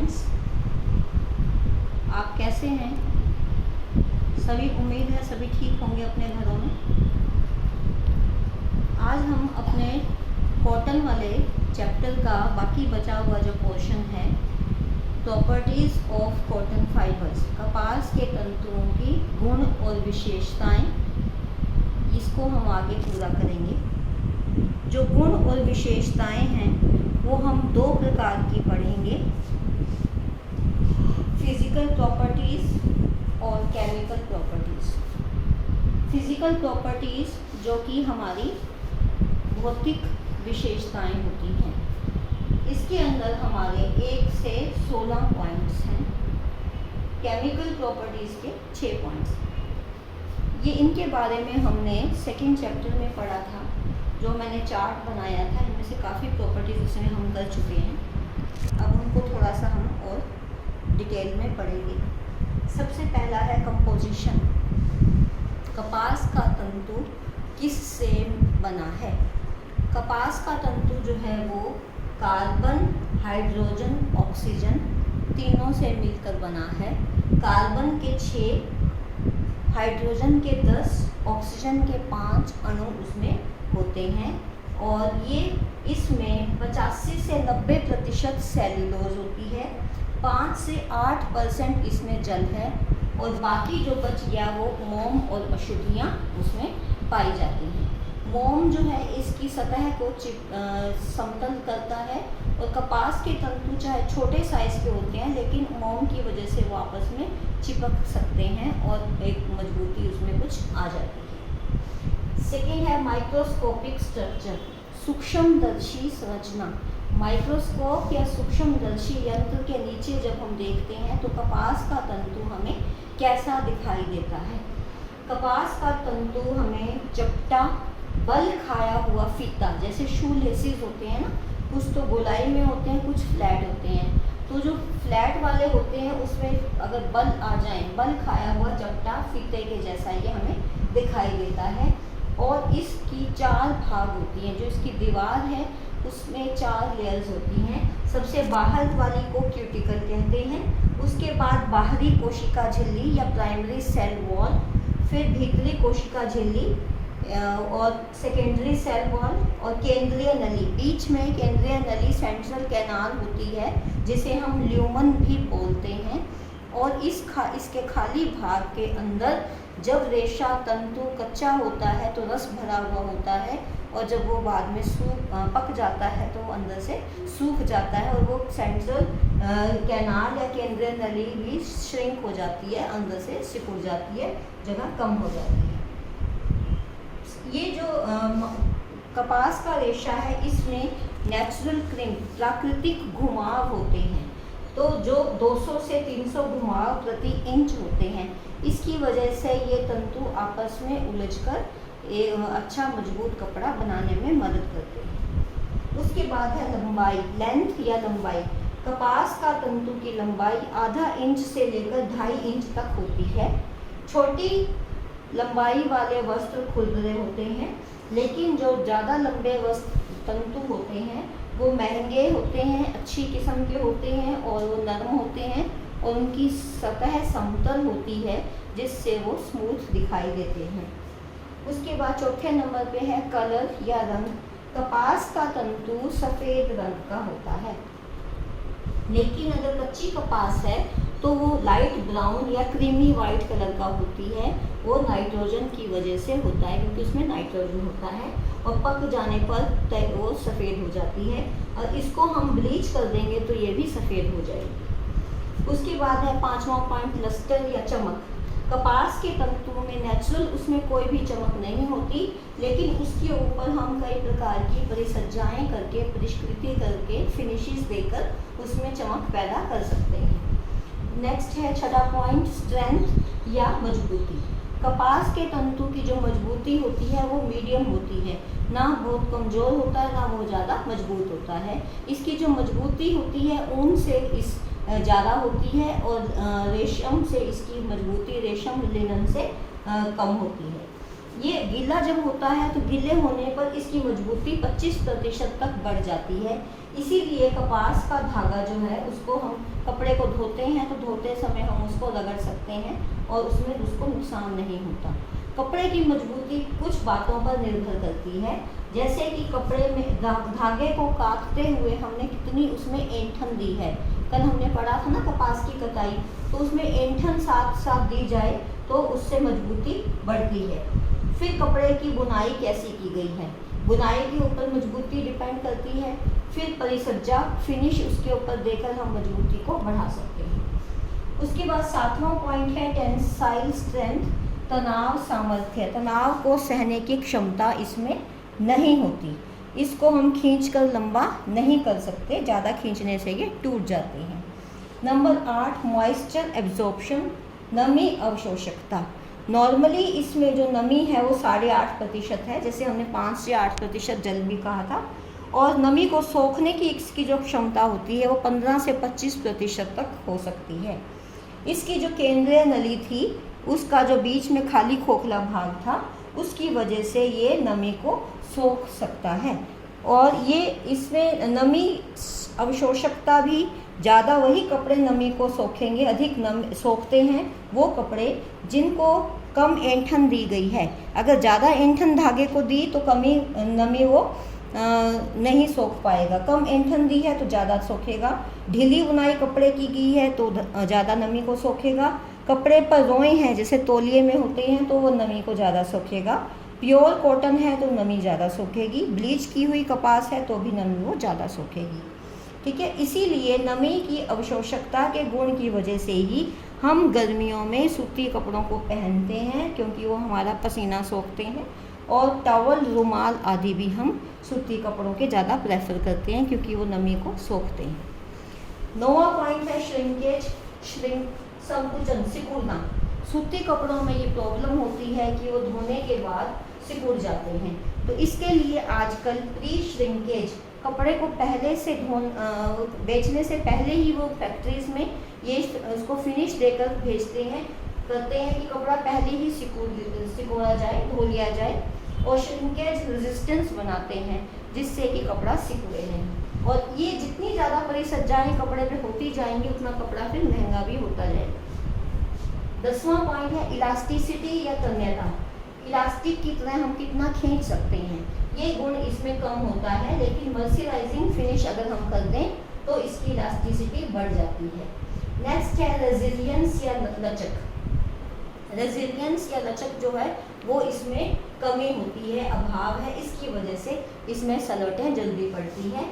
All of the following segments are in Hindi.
फ्रेंड्स, आप कैसे हैं? सभी उम्मीद है सभी ठीक होंगे अपने घरों में। आज हम अपने कॉटन वाले चैप्टर का बाकी बचा हुआ जो पोर्शन है, प्रॉपर्टीज़ ऑफ कॉटन फाइबर्स, कपास के तंतुओं की गुण और विशेषताएं, इसको हम आगे पूरा करेंगे। जो गुण और विशेषताएं हैं वो हम दो प्रकार की पढ़ेंगे, फिजिकल प्रॉपर्टीज़ और केमिकल प्रॉपर्टीज़। फिजिकल प्रॉपर्टीज़ जो कि हमारी भौतिक विशेषताएं होती हैं, इसके अंदर हमारे 1 से 16 पॉइंट्स हैं। केमिकल प्रॉपर्टीज़ के 6 पॉइंट्स। ये इनके बारे में हमने सेकंड चैप्टर में पढ़ा था, जो मैंने चार्ट बनाया था। इनमें से काफ़ी प्रॉपर्टीज़ उसमें हम कर चुके हैं। अब उनको थोड़ा सा हम और डिटेल में पढ़ेंगे। सबसे पहला है कंपोजिशन। कपास का तंतु किससे बना है? कपास का तंतु जो है वो कार्बन, हाइड्रोजन, ऑक्सीजन तीनों से मिलकर बना है। कार्बन के 6, हाइड्रोजन के 10, ऑक्सीजन के 5 अणु उसमें होते हैं और ये इसमें 85 से 90% सेल्यूलोज होती है। 5 से 8% इसमें जल है और बाकी जो बच गया वो मोम और अशुद्धियाँ उसमें पाई जाती हैं। मोम जो है इसकी सतह को समतल करता है और कपास के तंतु चाहे छोटे साइज के होते हैं, लेकिन मोम की वजह से वो आपस में चिपक सकते हैं और एक मजबूती उसमें कुछ आ जाती है। सेकेंड है माइक्रोस्कोपिक स्ट्रक्चर, सूक्ष्मदर्शी संरचना। माइक्रोस्कोप या सूक्ष्मदर्शी यंत्र के नीचे जब हम देखते हैं तो कपास का तंतु हमें कैसा दिखाई देता है? कपास का तंतु हमें चपटा, बल खाया हुआ फीता, जैसे शू लेसिस होते हैं ना, कुछ तो गोलाई में होते हैं, कुछ फ्लैट होते हैं। तो जो फ्लैट वाले होते हैं उसमें अगर बल आ जाए, बल खाया हुआ चपटा फीते के जैसा ये हमें दिखाई देता है। और इसकी 4 भाग होती हैं। जो इसकी दीवार है उसमें 4 लेयर्स होती हैं। सबसे बाहर वाली को क्यूटिकल कहते हैं, उसके बाद बाहरी कोशिका झिल्ली या प्राइमरी सेल वॉल, फिर भीतरी कोशिका झिल्ली और सेकेंडरी सेल वॉल और केंद्रीय नली। बीच में केंद्रीय नली, सेंट्रल कैनाल होती है, जिसे हम ल्यूमन भी बोलते हैं। और इसके खाली भाग के अंदर जब रेशा तंतु कच्चा होता है तो रस भरा हुआ होता है, और जब वो बाद में पक जाता है तो वो अंदर से सूख जाता है और वो सेंट्रल कैनाल या केंद्रीय नली भी श्रिंक हो जाती है, अंदर से सिकुड़ जाती है, जगह कम हो जाती है। ये जो कपास का रेशा है इसमें नेचुरल क्रिम्प, प्राकृतिक घुमाव होते हैं। तो जो 200 से 300 घुमाव प्रति इंच होते हैं, इसकी वजह से ये तंतु आपस में उलझकर एक अच्छा मजबूत कपड़ा बनाने में मदद करते हैं। उसके बाद है लंबाई, लेंथ या लंबाई। कपास का तंतु की लंबाई आधा इंच से लेकर 2.5 इंच तक होती है। छोटी लंबाई वाले वस्त्र खुरदरे होते हैं, लेकिन जो ज़्यादा लंबे वस्त्र तंतु होते हैं वो महंगे होते हैं, अच्छी किस्म के होते हैं और वो नरम होते हैं और उनकी सतह समतल होती है, जिससे वो स्मूथ दिखाई देते हैं। उसके बाद चौथे नंबर पे है कलर या रंग। कपास का तंतु सफ़ेद रंग का होता है, लेकिन अगर कच्ची कपास है तो वो लाइट ब्राउन या क्रीमी वाइट कलर का होती है। वो नाइट्रोजन की वजह से होता है, क्योंकि उसमें नाइट्रोजन होता है और पक जाने पर वो सफ़ेद हो जाती है। और इसको हम ब्लीच कर देंगे तो ये भी सफ़ेद हो जाएगी। उसके बाद है 5वां पॉइंट, लस्टर या चमक। कपास के तंतुओं में नेचुरल उसमें कोई भी चमक नहीं होती, लेकिन उसके ऊपर हम कई प्रकार की परिसज्जाएं करके, परिष्कृति करके, फिनिशेस देकर उसमें चमक पैदा कर सकते हैं। नेक्स्ट है 6वां पॉइंट, स्ट्रेंथ या मजबूती। कपास के तंतु की जो मजबूती होती है वो मीडियम होती है, ना बहुत कमज़ोर होता है ना वो ज़्यादा मजबूत होता है। इसकी जो मजबूती होती है ऊन से ज़्यादा होती है और रेशम से इसकी मजबूती, रेशम लिनन से कम होती है। ये गीला जब होता है तो गीले होने पर इसकी मजबूती 25% तक बढ़ जाती है। इसीलिए कपास का धागा जो है उसको हम कपड़े को धोते हैं तो धोते समय हम उसको रगड़ सकते हैं और उसमें उसको नुकसान नहीं होता। कपड़े की मजबूती कुछ बातों पर निर्भर करती है, जैसे कि कपड़े में धागे को काटते हुए हमने कितनी उसमें ऐंठन दी है। कल हमने पढ़ा था ना कपास की कटाई, तो उसमें ऐंठन साथ साथ दी जाए तो उससे मजबूती बढ़ती है। फिर कपड़े की बुनाई कैसी की गई है, बुनाई के ऊपर मजबूती डिपेंड करती है। फिर परिसज्जा फिनिश उसके ऊपर देकर हम मजबूती को बढ़ा सकते हैं। उसके बाद 7वां पॉइंट है टेंसाइल स्ट्रेंथ, तनाव सामर्थ्य। तनाव को सहने की क्षमता इसमें नहीं होती, इसको हम खींचकर लंबा नहीं कर सकते, ज़्यादा खींचने से ये टूट जाते हैं। नंबर 8 मॉइस्चर एब्जॉर्प्शन, नमी अवशोषकता। नॉर्मली इसमें जो नमी है वो 8.5% है, जैसे हमने 5 से 8% जल भी कहा था। और नमी को सोखने की इसकी जो क्षमता होती है वो 15 से 25% तक हो सकती है। इसकी जो केंद्रीय नली थी उसका जो बीच में खाली खोखला भाग था उसकी वजह से ये नमी को सोख सकता है। और ये इसमें नमी अवशोषकता भी ज़्यादा, वही कपड़े नमी को सोखेंगे, अधिक नमी सोखते हैं वो कपड़े जिनको कम ऐंठन दी गई है। अगर ज़्यादा ऐंठन धागे को दी तो कमी नमी वो नहीं सोख पाएगा, कम ऐंठन दी है तो ज़्यादा सोखेगा। ढीली बुनाई कपड़े की गई है तो ज़्यादा नमी को सोखेगा। कपड़े पर रोए हैं जैसे तौलिए में होते हैं तो वो नमी को ज़्यादा सोखेगा। प्योर कॉटन है तो नमी ज़्यादा सोखेगी। ब्लीच की हुई कपास है तो भी नमी वो ज़्यादा सोखेगी। ठीक है, इसीलिए नमी की अवशोषकता के गुण की वजह से ही हम गर्मियों में सूती कपड़ों को पहनते हैं, क्योंकि वो हमारा पसीना सोखते हैं। और टॉवल, रुमाल आदि भी हम सूती कपड़ों के ज़्यादा प्रेफर करते हैं क्योंकि वो नमी को सोखते हैं। 9वां पॉइंट है श्रिंकेज, संकुचन, सिकुड़ना। सूती कपड़ों में ये प्रॉब्लम होती है कि वो धोने के बाद सिकुड़ जाते हैं, तो इसके लिए आजकल प्री श्रिंकेज, कपड़े को पहले से बेचने से पहले ही वो फैक्ट्रीज में ये उसको फिनिश देकर भेजते हैं, करते हैं कि कपड़ा पहले ही सिकुड़ा जाए, धो लिया जाए। और श्रिंकेज रेजिस्टेंस बनाते हैं जिससे कि कपड़ा सिकुड़े नहीं। और ये जितनी ज़्यादा परिसज्जाएं कपड़े पे होती जाएंगी उतना कपड़ा फिर महंगा भी होता जाएगा। 10वां पॉइंट है इलास्टिसिटी या तन्यता। इलास्टिक की तरह हम कितना खींच सकते हैं, ये गुण इसमें कम होता है, लेकिन मर्सराइजिंग फिनिश अगर हम कर दें तो इसकी इलास्टिसिटी बढ़ जाती है। नेक्स्ट है रेजिलियंस या लचक। रेजिलियंस या लचक जो है वो इसमें कमी होती है, अभाव है, इसकी वजह से इसमें सलवटें जल्दी पड़ती हैं।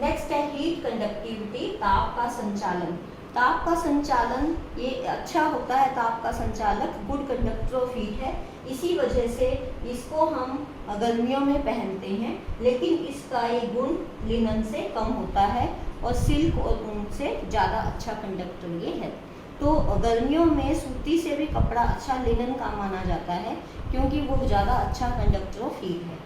नेक्स्ट है हीट कंडक्टिविटी, ताप का संचालन। ताप का संचालन ये अच्छा होता है, ताप का संचालक गुड कंडक्टर ऑफ हीट है, इसी वजह से इसको हम गर्मियों में पहनते हैं। लेकिन इसका ये गुण लिनन से कम होता है और सिल्क और ऊन से ज़्यादा अच्छा कंडक्टर ये है। तो गर्मियों में सूती से भी कपड़ा अच्छा लिनन का माना जाता है क्योंकि वो ज़्यादा अच्छा कंडक्टर ऑफ हीट है।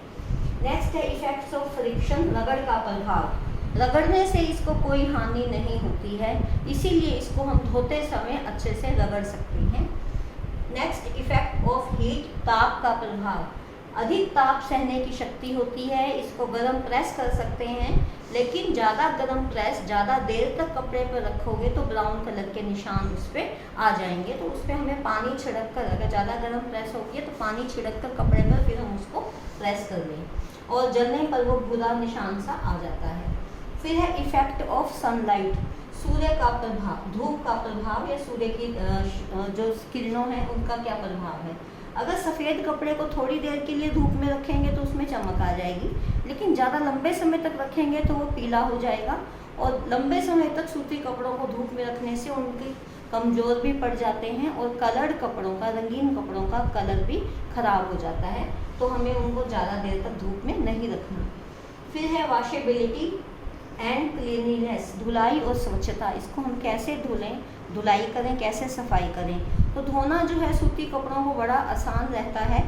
नेक्स्ट है इफेक्ट्स ऑफ फ्रिक्शन, रगड़ का प्रभाव। रगड़ने से इसको कोई हानि नहीं होती है, इसीलिए इसको हम धोते समय अच्छे से रगड़ सकते हैं। नेक्स्ट इफेक्ट ऑफ हीट, ताप का प्रभाव। अधिक ताप सहने की शक्ति होती है, इसको गर्म प्रेस कर सकते हैं, लेकिन ज़्यादा गर्म प्रेस ज़्यादा देर तक कपड़े पर रखोगे तो ब्राउन कलर के निशान उस पर आ जाएंगे। तो उस पर हमें पानी छिड़क कर, अगर ज़्यादा गर्म प्रेस होगी है तो पानी छिड़क कर कपड़े पर फिर हम उसको प्रेस कर दें और जलने पर वो भूरा निशान सा आ जाता है। फिर है इफेक्ट ऑफ सनलाइट, सूर्य का प्रभाव, धूप का प्रभाव या सूर्य की जो किरणों हैं उनका क्या प्रभाव है। अगर सफ़ेद कपड़े को थोड़ी देर के लिए धूप में रखेंगे तो उसमें चमक आ जाएगी, लेकिन ज़्यादा लंबे समय तक रखेंगे तो वो पीला हो जाएगा। और लंबे समय तक सूती कपड़ों को धूप में रखने से उनके कमज़ोर भी पड़ जाते हैं और कलर्ड कपड़ों का, रंगीन कपड़ों का कलर भी ख़राब हो जाता है, तो हमें उनको ज़्यादा देर तक धूप में नहीं रखना। फिर है वॉशेबिलिटी एंड क्लीनिनेस, धुलाई और स्वच्छता। इसको हम कैसे धुलें, धुलाई करें, कैसे सफाई करें। तो धोना जो है सूती कपड़ों को बड़ा आसान रहता है,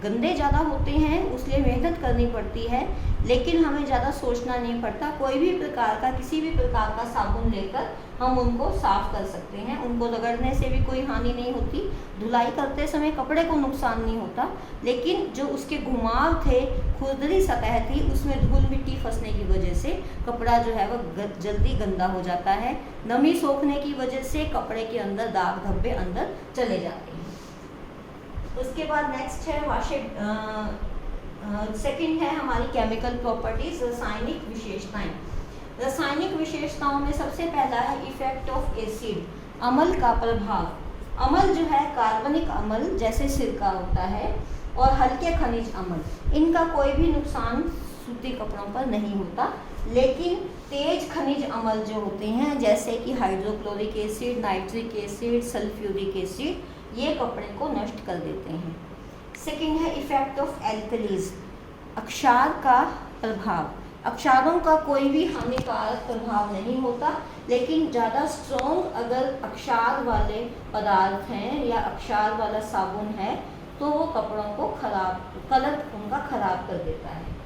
गंदे ज़्यादा होते हैं, उसलिए मेहनत करनी पड़ती है, लेकिन हमें ज़्यादा सोचना नहीं पड़ता। कोई भी प्रकार का, किसी भी प्रकार का साबुन लेकर हम उनको साफ़ कर सकते हैं। उनको रगड़ने से भी कोई हानि नहीं होती, धुलाई करते समय कपड़े को नुकसान नहीं होता, लेकिन जो उसके घुमाव थे, खुरदरी सतह थी, उसमें धूल मिट्टी फंसने की वजह से कपड़ा जो है वह जल्दी गंदा हो जाता है। नमी सोखने की वजह से कपड़े के अंदर दाग धब्बे अंदर चले जाते हैं। उसके बाद नेक्स्ट है सेकंड है हमारी केमिकल प्रॉपर्टीज, रासायनिक विशेषताएं। रासायनिक विशेषताओं में सबसे पहला है इफेक्ट ऑफ एसिड, अम्ल का प्रभाव। अम्ल जो है कार्बनिक अम्ल जैसे सिरका होता है और हल्के खनिज अम्ल, इनका कोई भी नुकसान सूती कपड़ों पर नहीं होता, लेकिन तेज खनिज अम्ल जो होते हैं जैसे कि hydrochloric acid, nitric acid, sulphuric acid, ये कपड़े को नष्ट कर देते हैं। सेकंड है इफेक्ट ऑफ एल्कलीज, अक्षार का प्रभाव। अक्षारों का कोई भी हानिकारक प्रभाव नहीं होता, लेकिन ज़्यादा स्ट्रॉन्ग अगर अक्षार वाले पदार्थ हैं या अक्षार वाला साबुन है तो वो कपड़ों को कलर उनका खराब कर देता है।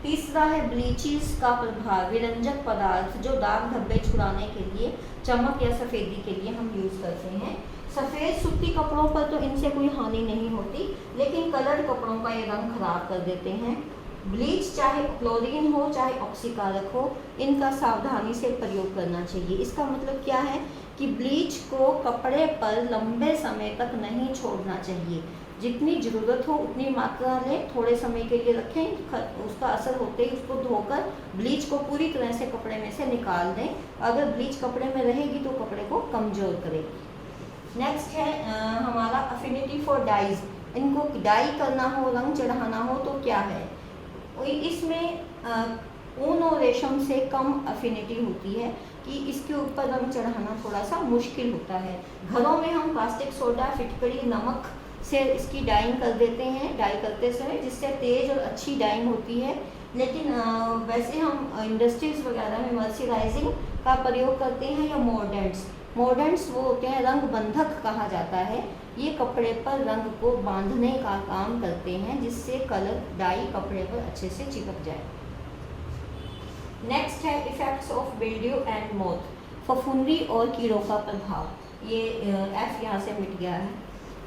तीसरा है ब्लीचेस का प्रभाव, विरंजक पदार्थ जो दाग धब्बे छुड़ाने के लिए, चमक या सफ़ेदी के लिए हम यूज़ करते हैं। सफ़ेद सूती कपड़ों पर तो इनसे कोई हानि नहीं होती, लेकिन कलर्ड कपड़ों का ये रंग खराब कर देते हैं। ब्लीच चाहे क्लोरीन हो चाहे ऑक्सीकारक हो, इनका सावधानी से प्रयोग करना चाहिए। इसका मतलब क्या है कि ब्लीच को कपड़े पर लंबे समय तक नहीं छोड़ना चाहिए। जितनी ज़रूरत हो उतनी मात्रा लें, थोड़े समय के लिए रखें, उसका असर होते ही उसको धोकर ब्लीच को पूरी तरह से कपड़े में से निकाल दें। अगर ब्लीच कपड़े में रहेगी तो कपड़े को कमज़ोर करेगी। नेक्स्ट है हमारा अफिनिटी फॉर डाइज, इनको डाई करना हो, रंग चढ़ाना हो तो क्या है, इसमें ऊन और रेशम से कम अफिनिटी होती है कि इसके ऊपर रंग चढ़ाना थोड़ा सा मुश्किल होता है। घरों में हम कास्टिक सोडा, फिटकरी, नमक से इसकी डाइंग कर देते हैं डाई करते समय, जिससे तेज़ और अच्छी डाइंग होती है। लेकिन वैसे हम इंडस्ट्रीज़ वगैरह में मर्सराइजिंग का प्रयोग करते हैं या मोर्डेंट्स वो होते हैं, रंग बंधक कहा जाता है। ये कपड़े पर रंग को बांधने का काम करते हैं, जिससे कलर डाई कपड़े पर अच्छे से चिपक जाए। नेक्स्ट है इफेक्ट्स ऑफ बिल्ड्यू एंड मोथ, फफूंदी और कीड़ों का प्रभाव। ये एफ यहाँ से मिट गया है।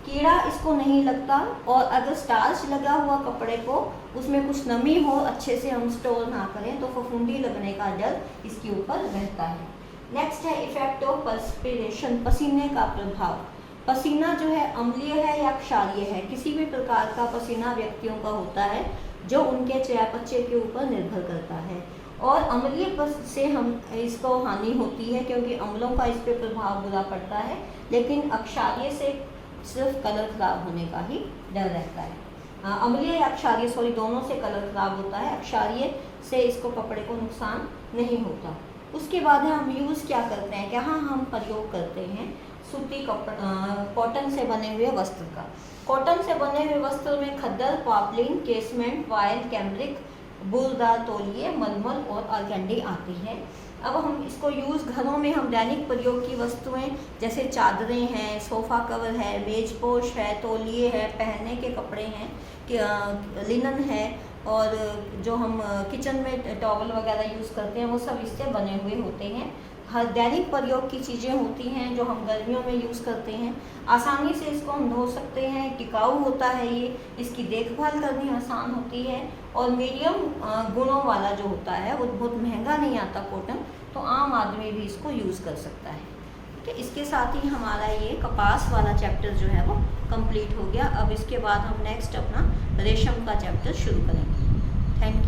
कीड़ा इसको नहीं लगता, और अगर स्टार्च लगा हुआ कपड़े को उसमें कुछ नमी हो, अच्छे से हम स्टोर ना करें तो फफूंदी लगने का डर इसके ऊपर रहता है। नेक्स्ट है इफेक्ट ऑफ पर्सपिरेशन, पसीने का प्रभाव। पसीना जो है अम्लीय है या क्षारीय है, किसी भी प्रकार का पसीना व्यक्तियों का होता है जो उनके चयापचय के ऊपर निर्भर करता है। और अम्लीय से हम इसको हानि होती है क्योंकि अम्लों का इस पर प्रभाव बुरा पड़ता है, लेकिन अक्षारीय से सिर्फ कलर खराब होने का ही डर रहता है। अम्लीय या क्षारीय दोनों से कलर खराब होता है, अक्षारीय से इसको कपड़े को नुकसान नहीं होता। उसके बाद हम यूज़ क्या करते हैं, कहाँ हम प्रयोग करते हैं सूती कॉटन से बने हुए वस्त्र का। कॉटन से बने हुए वस्त्र में खद्दर, पॉपलिन, केसमेंट, वायल, कैम्ब्रिक, बूरदार तौलिए, मलमल और आर्गेंडी आती है। अब हम इसको घरों में हम दैनिक प्रयोग की वस्तुएं जैसे चादरें हैं, सोफ़ा कवर है, मेजपोश है, तौलिए है, पहनने के कपड़े हैं, लिनन है, और जो हम किचन में टॉवल वगैरह यूज़ करते हैं वो सब इससे बने हुए होते हैं। हर दैनिक प्रयोग की चीज़ें होती हैं जो हम गर्मियों में यूज़ करते हैं। आसानी से इसको हम धो सकते हैं, टिकाऊ होता है ये, इसकी देखभाल करनी आसान होती है, और मीडियम गुणों वाला जो होता है वो बहुत महंगा नहीं आता कॉटन, तो आम आदमी भी इसको यूज़ कर सकता है। ठीक है, इसके साथ ही हमारा ये कपास वाला चैप्टर जो है वो कंप्लीट हो गया। अब इसके बाद हम नेक्स्ट अपना रेशम का चैप्टर शुरू करेंगे। Thank you.